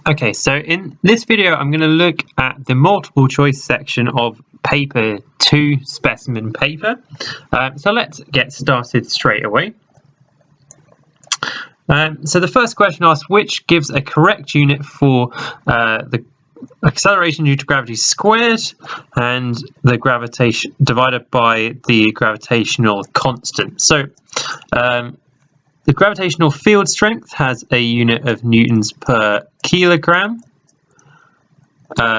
Okay, so in this video I'm going to look at the multiple choice section of paper 2 specimen paper. So let's get started straight away. So the first question asks which gives a correct unit for the acceleration due to gravity squared and the gravitation divided by the gravitational constant. So the gravitational field strength has a unit of newtons per kilogram,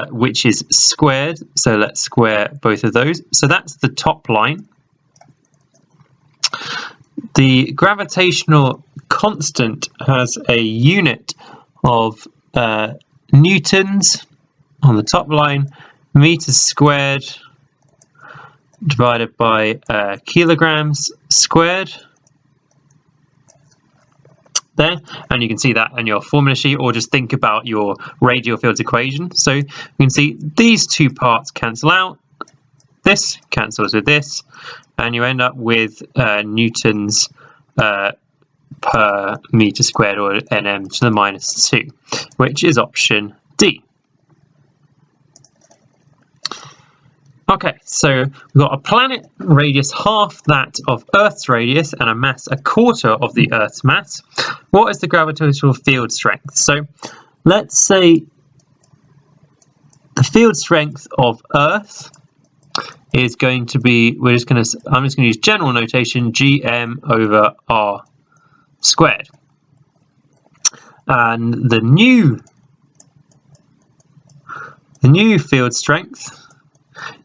which is squared. So let's square both of those. So that's the top line. The gravitational constant has a unit of newtons on the top line, meters squared divided by kilograms squared. There, and you can see that on your formula sheet, or just think about your radial fields equation. So you can see these two parts cancel out, this cancels with this, and you end up with newtons per meter squared, or nm to the minus 2, which is option D. Okay, so we've got a planet radius half that of Earth's radius and a mass a quarter of the Earth's mass. What is the gravitational field strength? So let's say the field strength of Earth is going to be, I'm just going to use general notation, gm over r squared. And the new field strength,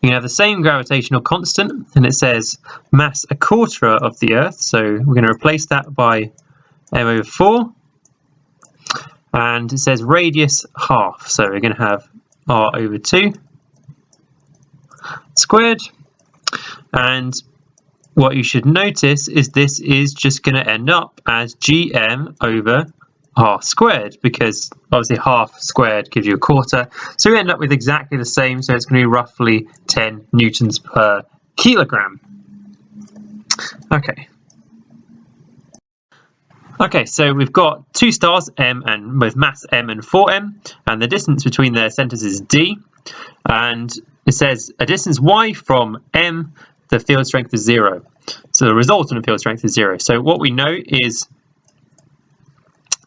you can have the same gravitational constant, and it says mass a quarter of the Earth, so we're going to replace that by m over 4, and it says radius half, so we're going to have r over 2 squared, and what you should notice is this is just going to end up as gm over r squared, because obviously half squared gives you a quarter, so we end up with exactly the same, so it's going to be roughly 10 newtons per kilogram. Okay, so we've got two stars, m and both mass m and 4m, and the distance between their centers is d, and it says a distance y from m, the field strength is 0. So the resultant field strength is 0. So what we know is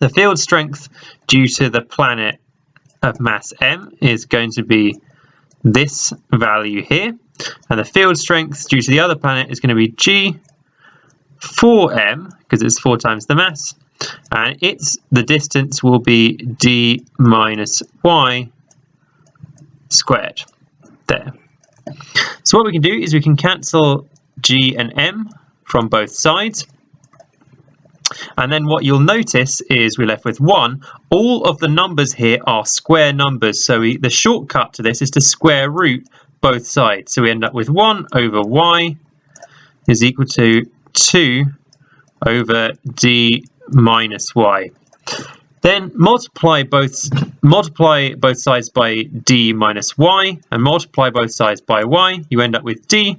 the field strength due to the planet of mass m is going to be this value here, and the field strength due to the other planet is going to be g 4m, because it's 4 times the mass, and the distance will be d minus y squared. There. So what we can do is we can cancel g and m from both sides. And then what you'll notice is we're left with 1. All of the numbers here are square numbers, so the shortcut to this is to square root both sides. So we end up with 1 over y is equal to 2 over d minus y. Then multiply both sides by d minus y, and multiply both sides by y. You end up with d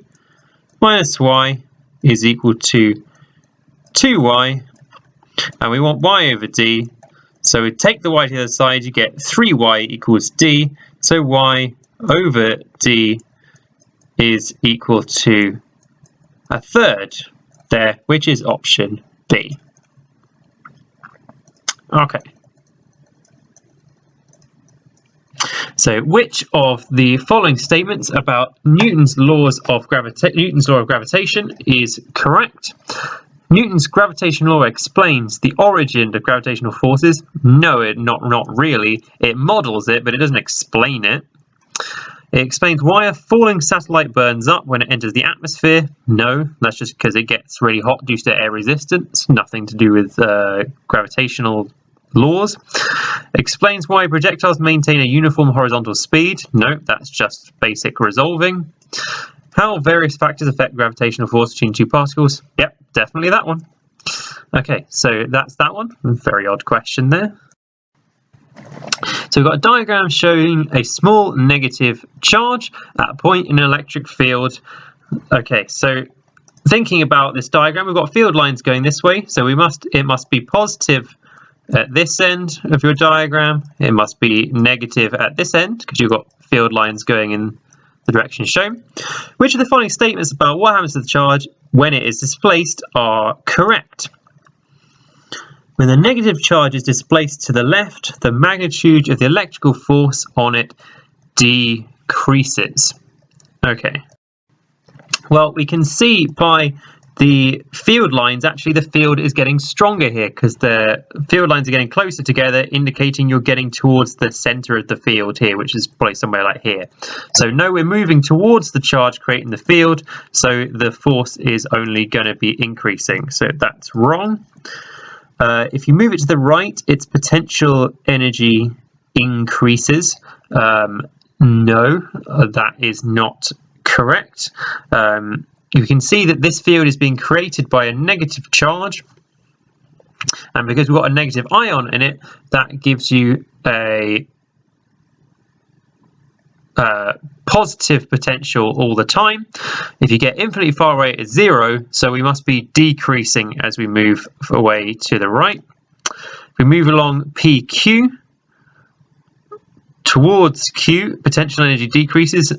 minus y is equal to 2y. And we want y over d, so we take the y to the other side, you get 3y equals d, so y over d is equal to a third there, which is option B. Okay. So which of the following statements about Newton's law of gravitation is correct? Newton's gravitation law explains the origin of gravitational forces. No, not really. It models it, but it doesn't explain it. It explains why a falling satellite burns up when it enters the atmosphere. No, that's just because it gets really hot due to air resistance. Nothing to do with gravitational laws. It explains why projectiles maintain a uniform horizontal speed. No, that's just basic resolving. How various factors affect gravitational force between two particles? Yep, definitely that one. Okay, so that's that one. Very odd question there. So we've got a diagram showing a small negative charge at a point in an electric field. Okay, so thinking about this diagram, we've got field lines going this way, so it must be positive at this end of your diagram. It must be negative at this end because you've got field lines going in the direction shown. Which of the following statements about what happens to the charge when it is displaced are correct? When the negative charge is displaced to the left, the magnitude of the electrical force on it decreases. Okay. Well, we can see by the field lines, actually the field is getting stronger here because the field lines are getting closer together, indicating you're getting towards the center of the field here, which is probably somewhere like here. So no, we're moving towards the charge creating the field, so the force is only going to be increasing. So that's wrong. If you move it to the right, its potential energy increases. No, that is not correct. You can see that this field is being created by a negative charge, and because we've got a negative ion in it, that gives you a positive potential all the time. If you get infinitely far away, it's 0, so we must be decreasing as we move away to the right. If we move along PQ towards Q, potential energy decreases.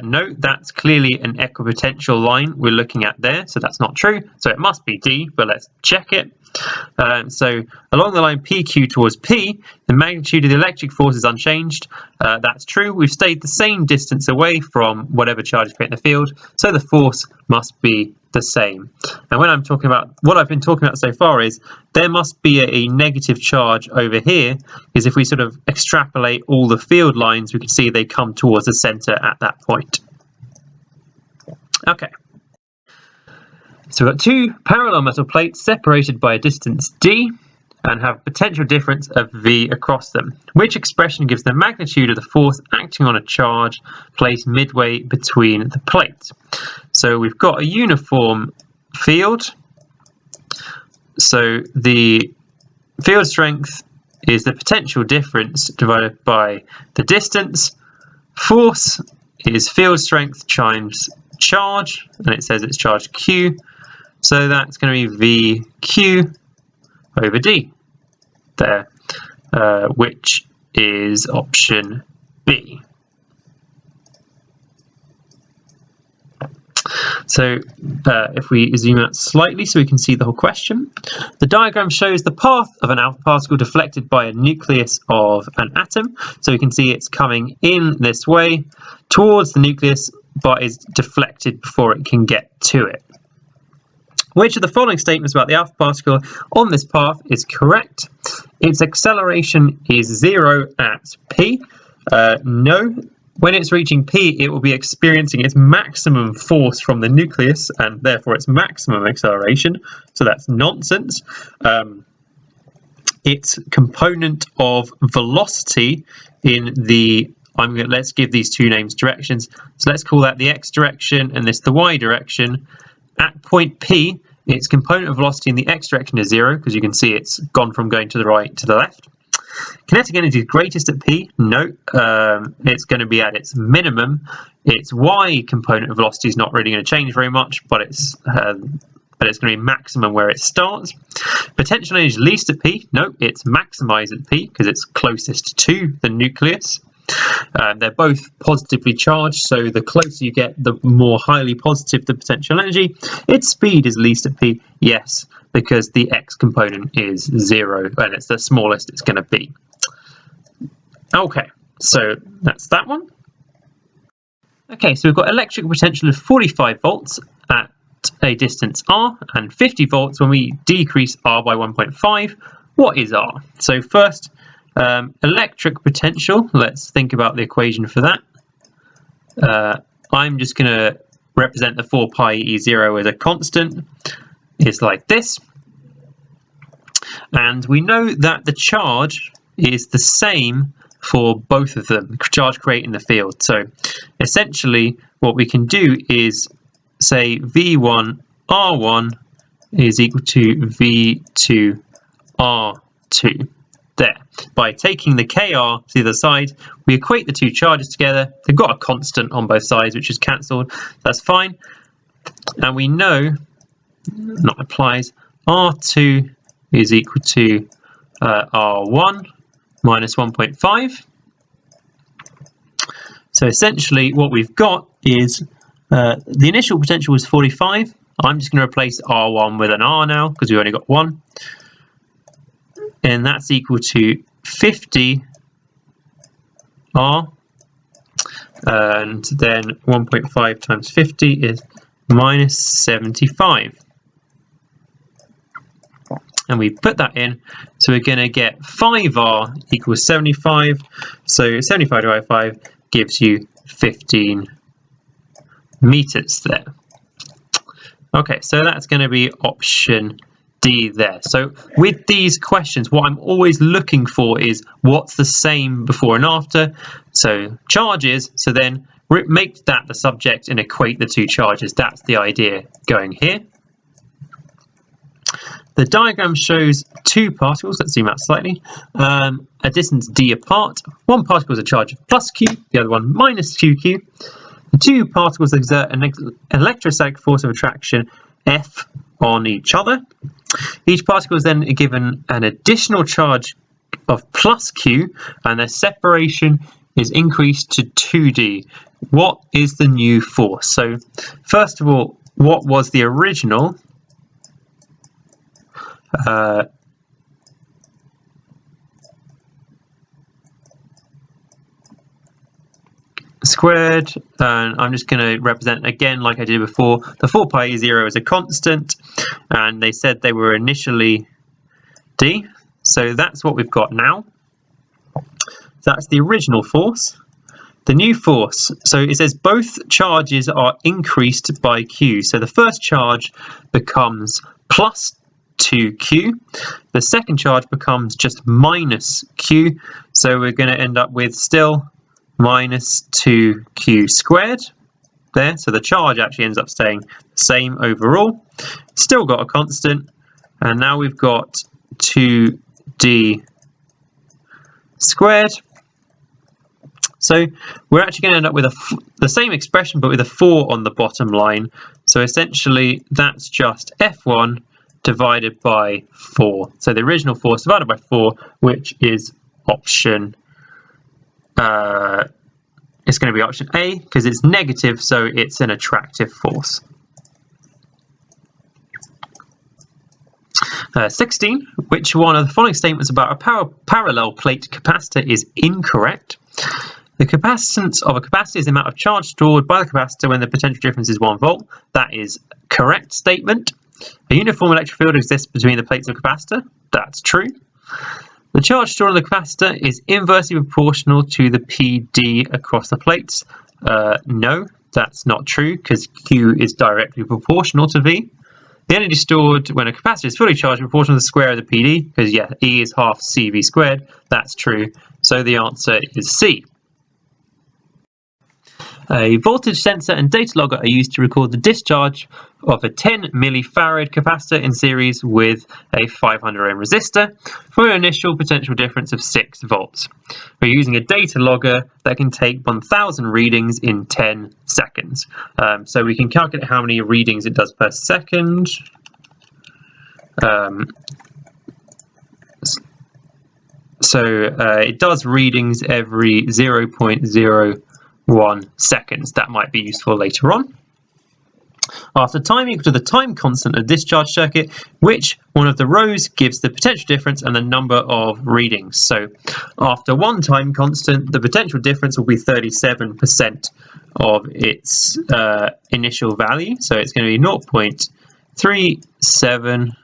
No, that's clearly an equipotential line we're looking at there, so that's not true. So it must be D, but let's check it. So along the line PQ towards P, the magnitude of the electric force is unchanged. That's true. We've stayed the same distance away from whatever charge is creating the field, so the force must be the same. And when I'm talking about what I've been talking about so far is there must be a negative charge over here, because if we sort of extrapolate all the field lines, we can see they come towards the center at that point. Okay. So we've got two parallel metal plates separated by a distance d and have a potential difference of v across them. Which expression gives the magnitude of the force acting on a charge placed midway between the plates? So we've got a uniform field. So the field strength is the potential difference divided by the distance. Force is field strength times charge, and it says it's charge q. So that's going to be VQ over D there, which is option B. So if we zoom out slightly so we can see the whole question, the diagram shows the path of an alpha particle deflected by a nucleus of an atom. So we can see it's coming in this way towards the nucleus, but is deflected before it can get to it. Which of the following statements about the alpha particle on this path is correct? Its acceleration is 0 at p. No. When it's reaching p, it will be experiencing its maximum force from the nucleus and therefore its maximum acceleration. So that's nonsense. Its component of velocity in the let's give these two names directions. So let's call that the x direction and this the y direction. At point P, its component of velocity in the x direction is 0, because you can see it's gone from going to the right to the left. Kinetic energy is greatest at P. No, it's going to be at its minimum. Its y component of velocity is not really going to change very much, but it's going to be maximum where it starts. Potential energy is least at P. No, it's maximized at P because it's closest to the nucleus. They're both positively charged, so the closer you get, the more highly positive the potential energy. Its speed is least at P, yes, because the x component is 0 and it's the smallest it's going to be. Okay, so that's that one. Okay, so we've got electric potential of 45 volts at a distance r and 50 volts when we decrease r by 1.5. What is r? So first, electric potential, let's think about the equation for that. I'm just going to represent the 4 pi E0 as a constant. It's like this. And we know that the charge is the same for both of them, charge creating the field. So essentially what we can do is say V1 R1 is equal to V2 R2. There. By taking the kr to the other side, we equate the two charges together. They've got a constant on both sides, which is cancelled. That's fine. And we know, not applies, R2 is equal to R1 minus 1.5. So essentially what we've got is the initial potential was 45. I'm just going to replace R1 with an R now because we've only got one. And that's equal to 50 R. And then 1.5 times 50 is minus 75. And we put that in, so we're going to get 5R equals 75. So 75 divided by 5 gives you 15 meters there. Okay, so that's going to be option D there. So with these questions, what I'm always looking for is what's the same before and after. So charges, so then make that the subject and equate the two charges. That's the idea going here. The diagram shows two particles, let's zoom out slightly, a distance d apart. One particle is a charge of plus q, the other one minus 2q. The two particles exert an electrostatic force of attraction F on each other. Each particle is then given an additional charge of plus q, and their separation is increased to 2d. What is the new force? So first of all, what was the original? Squared, and I'm just going to represent again like I did before. The 4 pi E0 is a constant, and they said they were initially d, so that's what we've got now. That's the original force. The new force, so it says both charges are increased by q, so the first charge becomes plus 2q, the second charge becomes just minus q, so we're going to end up with still minus 2q squared there. So the charge actually ends up staying the same overall. Still got a constant, and now we've got 2d squared. So we're actually going to end up with the same expression but with a 4 on the bottom line. So essentially that's just F1 divided by 4. So the original force divided by 4, which is option it's going to be option A because it's negative, so it's an attractive force. 16. Which one of the following statements about a parallel plate capacitor is incorrect? The capacitance of a capacitor is the amount of charge stored by the capacitor when the potential difference is 1 volt. That is a correct statement. A uniform electric field exists between the plates of a capacitor. That's true. The charge stored on the capacitor is inversely proportional to the PD across the plates. No, that's not true because Q is directly proportional to V. The energy stored when a capacitor is fully charged is proportional to the square of the PD because, yeah, E is half CV squared. That's true. So the answer is C. A voltage sensor and data logger are used to record the discharge of a 10 millifarad capacitor in series with a 500 ohm resistor for an initial potential difference of 6 volts. We're using a data logger that can take 1000 readings in 10 seconds. So we can calculate how many readings it does per second. It does readings every 0.01 seconds. That might be useful later on. After time equal to the time constant of discharge circuit, which one of the rows gives the potential difference and the number of readings? So after one time constant, the potential difference will be 37% of its initial value. So it's going to be 0.37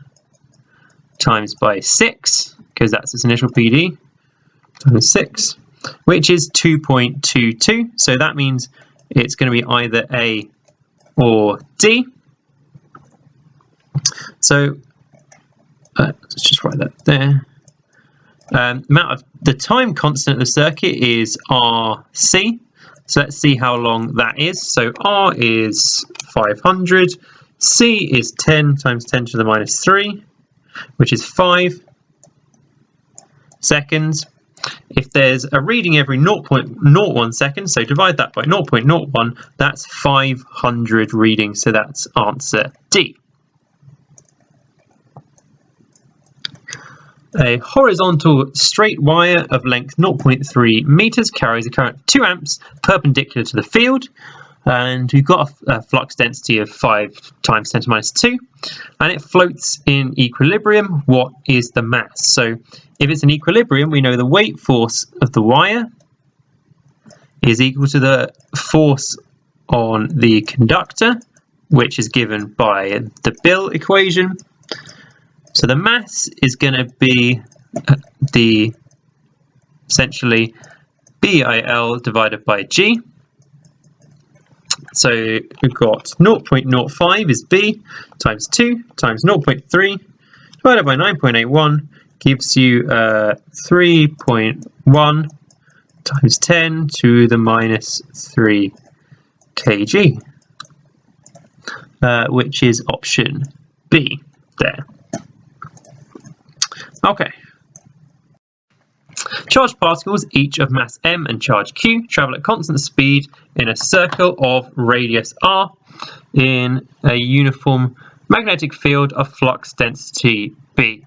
times by 6, because that's its initial PD, times 6. Which is 2.22, so that means it's going to be either A or D. So let's just write that there. Amount of the time constant of the circuit is RC. So let's see how long that is. So R is 500, C is 10 times 10 to the minus 3, which is 5 seconds. If there's a reading every 0.01 seconds, so divide that by 0.01, that's 500 readings, so that's answer D. A horizontal straight wire of length 0.3 meters carries a current of 2 amps perpendicular to the field, and we've got a flux density of 5 times 10 to minus 2, and it floats in equilibrium. What is the mass? So if it's in equilibrium, we know the weight force of the wire is equal to the force on the conductor, which is given by the Bill equation. So the mass is going to be essentially BIL divided by G. So we've got 0.05 is B times 2 times 0.3 divided by 9.81 gives you 3.1 times 10 to the minus 3 kg, which is option B there. Okay. Charged particles, each of mass m and charge q, travel at constant speed in a circle of radius r in a uniform magnetic field of flux density B.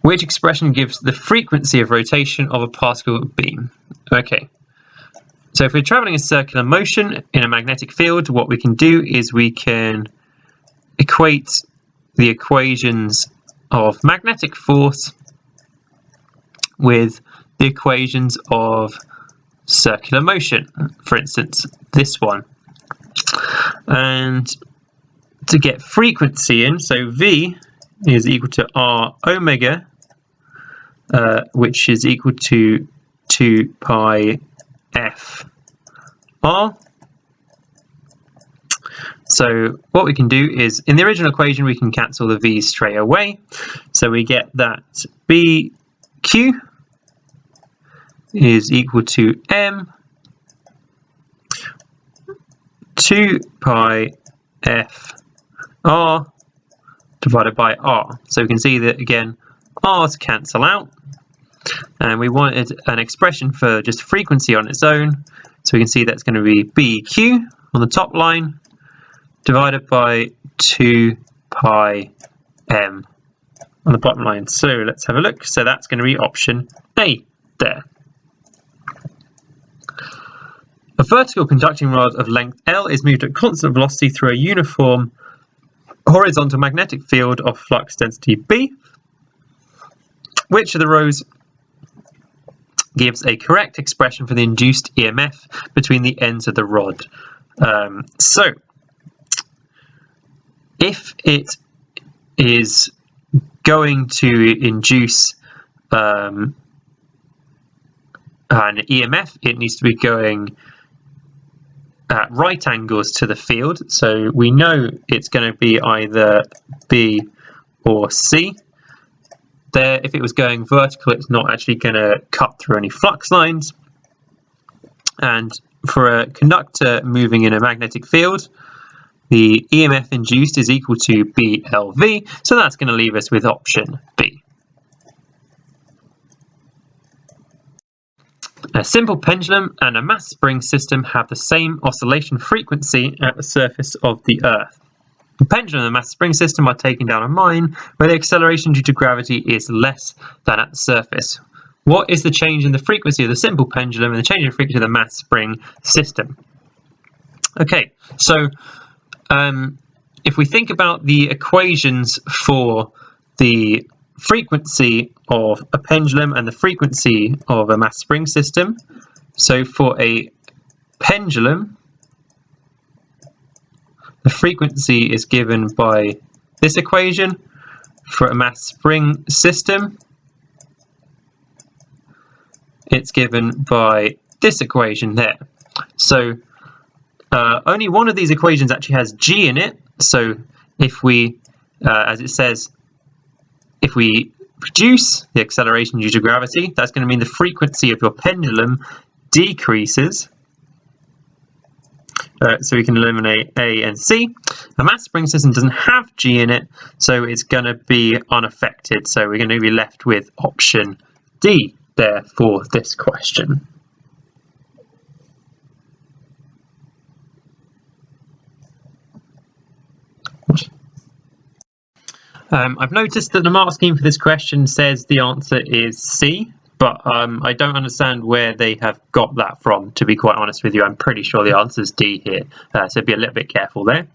Which expression gives the frequency of rotation of a particle beam? Okay. So if we're traveling a circular motion in a magnetic field, what we can do is we can equate the equations of magnetic force with the equations of circular motion, for instance this one, and to get frequency in, so V is equal to R omega, which is equal to 2 pi f r. So what we can do is, in the original equation, we can cancel the v's straight away. So we get that BQ is equal to m 2 pi f r divided by r. So we can see that, again, r's cancel out. And we wanted an expression for just frequency on its own. So we can see that's going to be BQ on the top line divided by 2 pi m on the bottom line. So let's have a look. So that's going to be option A there. A vertical conducting rod of length L is moved at constant velocity through a uniform horizontal magnetic field of flux density B. Which of the rows gives a correct expression for the induced EMF between the ends of the rod? So if it is going to induce an EMF, it needs to be going at right angles to the field. So we know it's going to be either B or C. There, if it was going vertical, it's not actually going to cut through any flux lines. And for a conductor moving in a magnetic field, the EMF induced is equal to BLV, so that's going to leave us with option B. A simple pendulum and a mass spring system have the same oscillation frequency at the surface of the Earth. The pendulum and the mass spring system are taken down a mine where the acceleration due to gravity is less than at the surface. What is the change in the frequency of the simple pendulum and the change in frequency of the mass spring system? Okay, so if we think about the equations for the frequency of a pendulum and the frequency of a mass spring system, so for a pendulum, the frequency is given by this equation. For a mass spring system, it's given by this equation there. So only one of these equations actually has g in it. So if we, as it says, if we reduce the acceleration due to gravity, that's going to mean the frequency of your pendulum decreases. So we can eliminate A and C. A mass spring system doesn't have G in it, so it's going to be unaffected. So we're going to be left with option D there for this question. I've noticed that the mark scheme for this question says the answer is C, but I don't understand where they have got that from, to be quite honest with you. I'm pretty sure the answer is D here, so be a little bit careful there.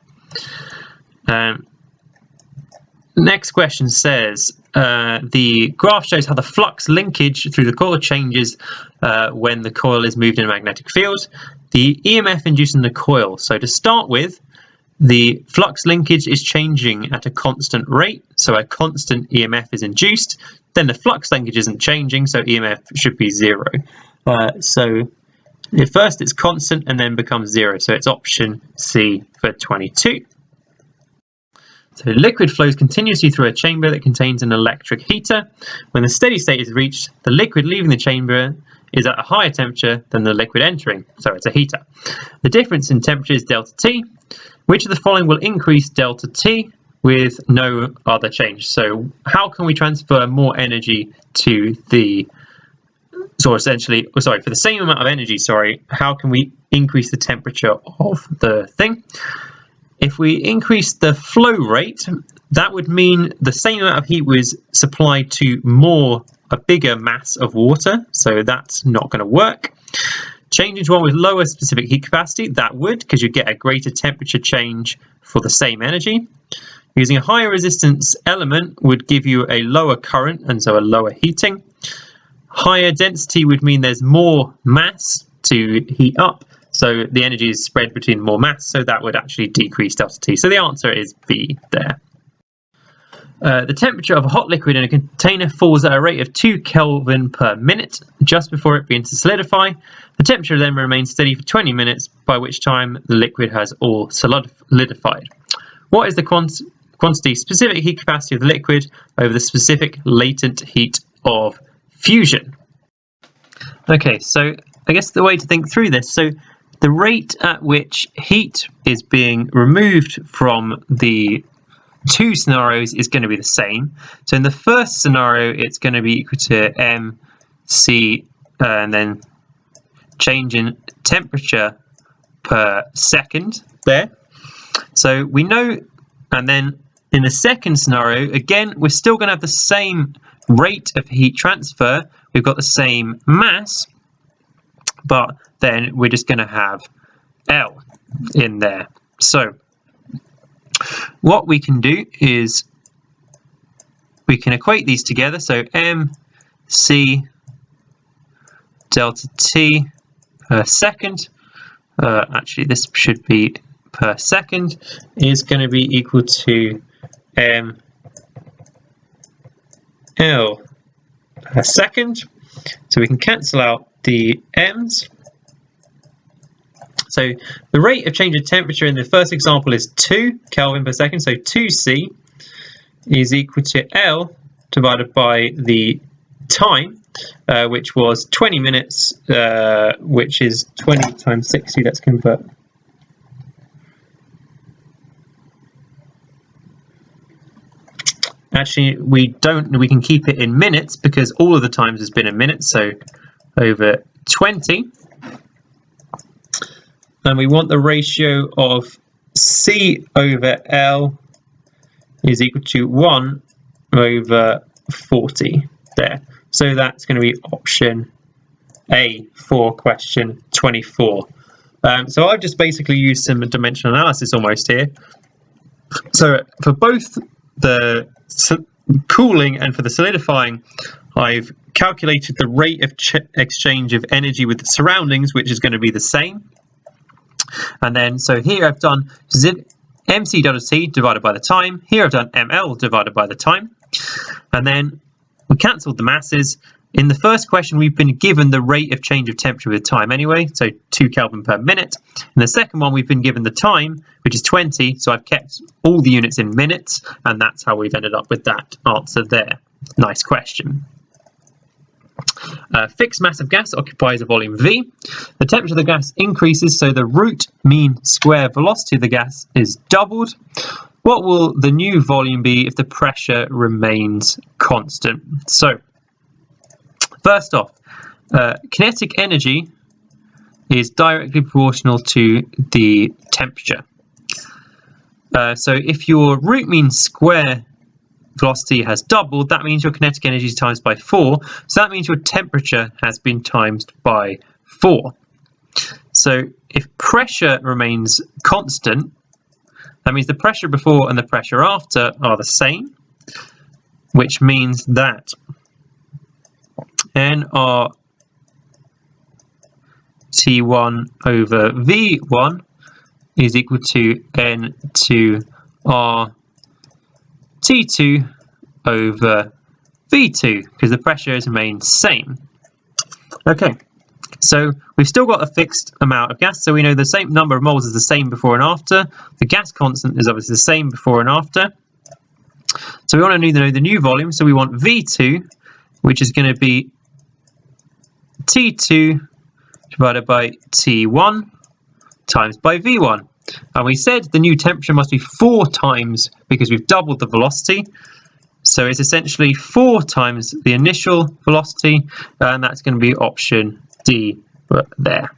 Next question says, the graph shows how the flux linkage through the coil changes when the coil is moved in a magnetic field. The EMF induced in the coil. So to start with, the flux linkage is changing at a constant rate, so a constant EMF is induced. Then the flux linkage isn't changing, so EMF should be 0. So at first it's constant and then becomes 0, so it's option C for 22. So liquid flows continuously through a chamber that contains an electric heater. When the steady state is reached, the liquid leaving the chamber is at a higher temperature than the liquid entering, so it's a heater. The difference in temperature is delta T. Which of the following will increase delta T with no other change? So how can we transfer more energy to the, for the same amount of energy, how can we increase the temperature of the thing? If we increase the flow rate, that would mean the same amount of heat was supplied to a bigger mass of water, so that's not going to work. Change into one with lower specific heat capacity, that would, because you get a greater temperature change for the same energy. Using a higher resistance element would give you a lower current and so a lower heating. Higher density would mean there's more mass to heat up, so the energy is spread between more mass, so that would actually decrease delta T. So the answer is B there. The temperature of a hot liquid in a container falls at a rate of 2 Kelvin per minute just before it begins to solidify. The temperature then remains steady for 20 minutes, by which time the liquid has all solidified. What is the quantity specific heat capacity of the liquid over the specific latent heat of fusion? Okay, so I guess the way to think through this, so the rate at which heat is being removed from the two scenarios is going to be the same. So in the first scenario, it's going to be equal to mc and then change in temperature per second there. So we know, and then in the second scenario, again, we're still going to have the same rate of heat transfer. We've got the same mass, but then we're just going to have L in there. So what we can do is we can equate these together. So mc delta T per second, actually this should be per second, is going to be equal to ml per second. So we can cancel out the m's. So the rate of change of temperature in the first example is 2 Kelvin per second, so 2C is equal to L divided by the time, which was 20 minutes, which is 20 times 60, let's convert. Actually, we can keep it in minutes because all of the times has been in minutes, so over 20. And we want the ratio of C over L is equal to 1 over 40 there. So that's going to be option A for question 24. So I've just basically used some dimensional analysis almost here. So for both the cooling and for the solidifying, I've calculated the rate of exchange of energy with the surroundings, which is going to be the same. And then, so here I've done mc delta T divided by the time. Here I've done ml divided by the time. And then we cancelled the masses. In the first question, we've been given the rate of change of temperature with time anyway, so 2 Kelvin per minute. In the second one, we've been given the time, which is 20, so I've kept all the units in minutes, and that's how we've ended up with that answer there. Nice question. A fixed mass of gas occupies a volume V. The temperature of the gas increases, so the root mean square velocity of the gas is doubled. What will the new volume be if the pressure remains constant? So, first off, kinetic energy is directly proportional to the temperature. So if your root mean square velocity has doubled, that means your kinetic energy is times by 4. So that means your temperature has been times by 4. So if pressure remains constant, that means the pressure before and the pressure after are the same, which means that nRT1 over V1 is equal to N2RT2 over V2, because the pressure has remained the same. Okay, so we've still got a fixed amount of gas, so we know the same number of moles is the same before and after. The gas constant is obviously the same before and after. So we want to know the new volume, so we want V2, which is going to be T2 divided by T1 times by V1. And we said the new temperature must be 4 times because we've doubled the velocity. So it's essentially 4 times the initial velocity, and that's going to be option D there.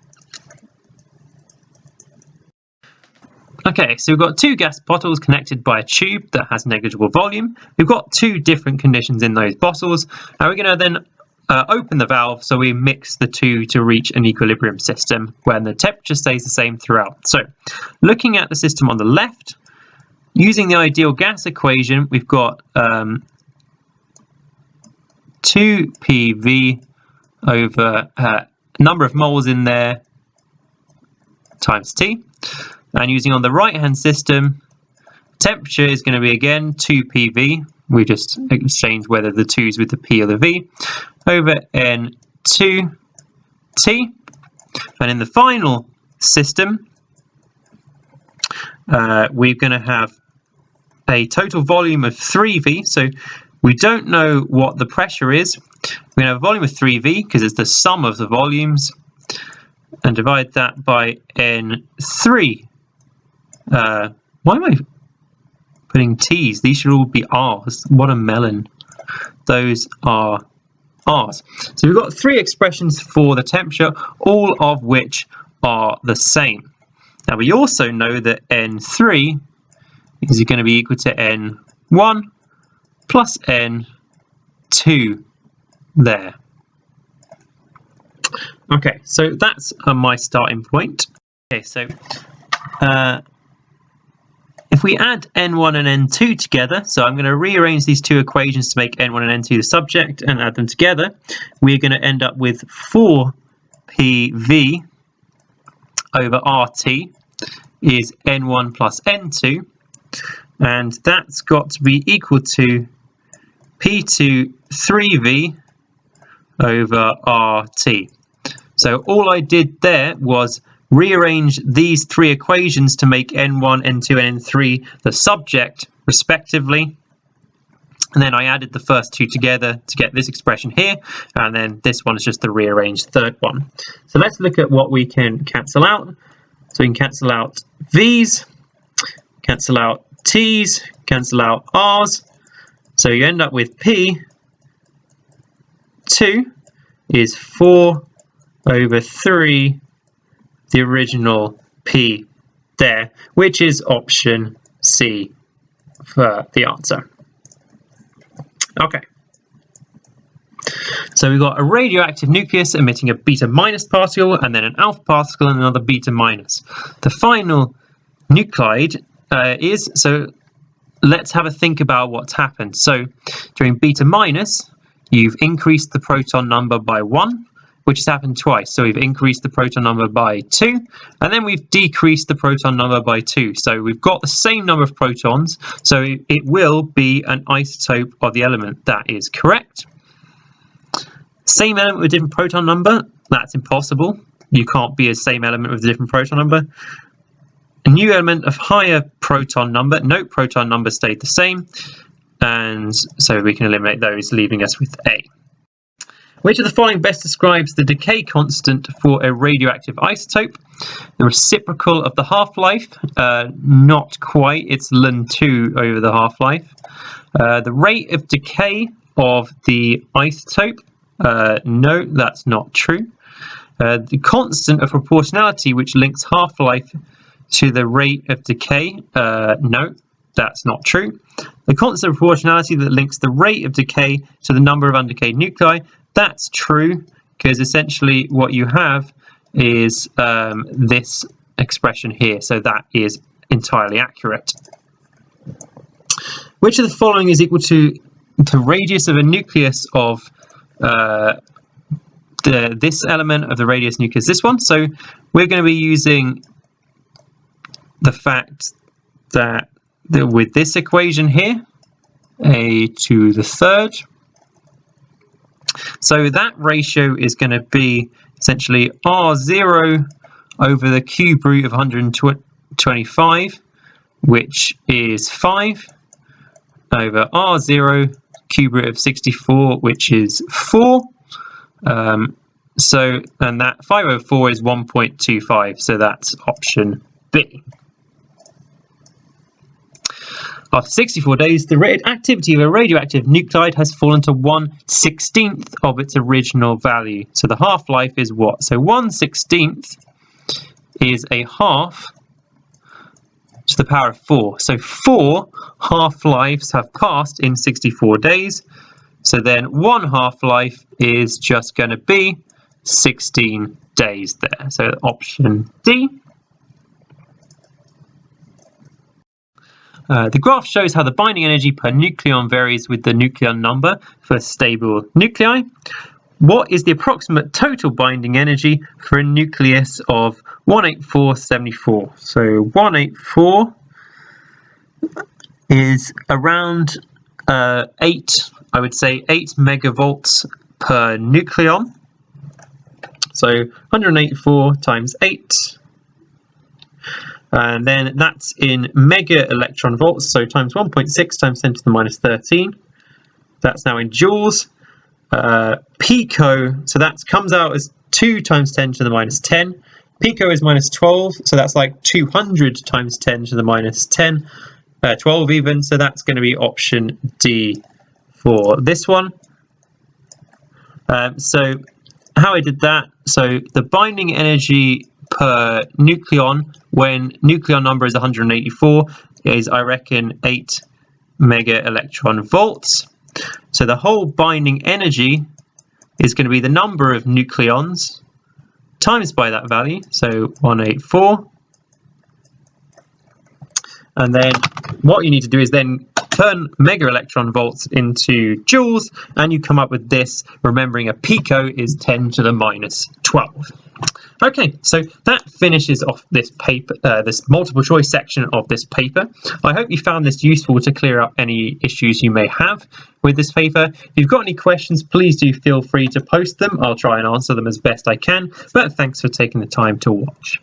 Okay, so we've got 2 gas bottles connected by a tube that has negligible volume. We've got 2 different conditions in those bottles, and we're going to then open the valve so we mix the 2 to reach an equilibrium system when the temperature stays the same throughout. So looking at the system on the left, using the ideal gas equation, we've got 2PV over number of moles in there times T. And using on the right hand system, temperature is going to be again 2PV. We just exchange whether the 2's with the P or the V over N2T. And in the final system, we're going to have a total volume of 3V. So we don't know what the pressure is. We're going to have a volume of 3V because it's the sum of the volumes, and divide that by N3. Why am I putting T's? These should all be R's. What a melon. Those are R's. So we've got 3 expressions for the temperature, all of which are the same. Now we also know that N3 is going to be equal to N1 plus N2 there. Okay, so that's my starting point. Okay, so if we add N1 and N2 together, so I'm going to rearrange these 2 equations to make N1 and N2 the subject and add them together, we're going to end up with 4PV over RT is N1 plus N2, and that's got to be equal to P2 3V over RT. So all I did there was rearrange these 3 equations to make N1, N2, and N3 the subject, respectively. And then I added the first 2 together to get this expression here, and then this one is just the rearranged third one. So let's look at what we can cancel out. So we can cancel out V's, cancel out T's, cancel out R's. So you end up with P2 is 4 over 3 the original P there, which is option C for the answer. Okay. So we've got a radioactive nucleus emitting a beta minus particle, and then an alpha particle and another beta minus. The final nuclide so let's have a think about what's happened. So during beta minus, you've increased the proton number by 1, which has happened twice. So we've increased the proton number by 2, and then we've decreased the proton number by 2. So we've got the same number of protons, so it will be an isotope of the element. That is correct. Same element with a different proton number, that's impossible. You can't be a same element with a different proton number. A new element of higher proton number, no proton number stayed the same, and so we can eliminate those, leaving us with A. Which of the following best describes the decay constant for a radioactive isotope? The reciprocal of the half-life? Not quite, it's ln2 over the half-life. The rate of decay of the isotope? No, that's not true. The constant of proportionality, which links half-life to the rate of decay? No, that's not true. The constant of proportionality that links the rate of decay to the number of undecayed nuclei, that's true, because essentially what you have is this expression here, so that is entirely accurate. Which of the following is equal to the radius of a nucleus of this element of the radius nucleus, this one? So we're going to be using the fact that with this equation here, a to the third, so that ratio is going to be essentially R0 over the cube root of 125, which is 5, over R0 cube root of 64, which is 4. And that 5 over 4 is 1.25, so that's option B. After 64 days, the activity of a radioactive nuclide has fallen to 1/16 of its original value. So the half-life is what? So 1/16 is a half to the power of 4. So 4 half-lives have passed in 64 days. So then one half-life is just going to be 16 days there. So option D. The graph shows how the binding energy per nucleon varies with the nucleon number for stable nuclei. What is the approximate total binding energy for a nucleus of 18474? So 184 is around 8, I would say 8 megavolts per nucleon. So 184 times 8. And then that's in mega electron volts, so times 1.6 times 10 to the minus 13. That's now in joules. Pico, so that comes out as 2 times 10 to the minus 10. Pico is minus 12, so that's like 200 times 10 to the minus 10, 12 even, so that's going to be option D for this one. So how I did that, so the binding energy per nucleon when nucleon number is 184 is, I reckon, 8 mega electron volts. So the whole binding energy is going to be the number of nucleons times by that value, so 184. And then what you need to do is then turn mega electron volts into joules, and you come up with this, remembering a pico is 10 to the minus 12. Okay, so that finishes off this paper, this multiple choice section of this paper. I hope you found this useful to clear up any issues you may have with this paper. If you've got any questions, please do feel free to post them. I'll try and answer them as best I can, but thanks for taking the time to watch.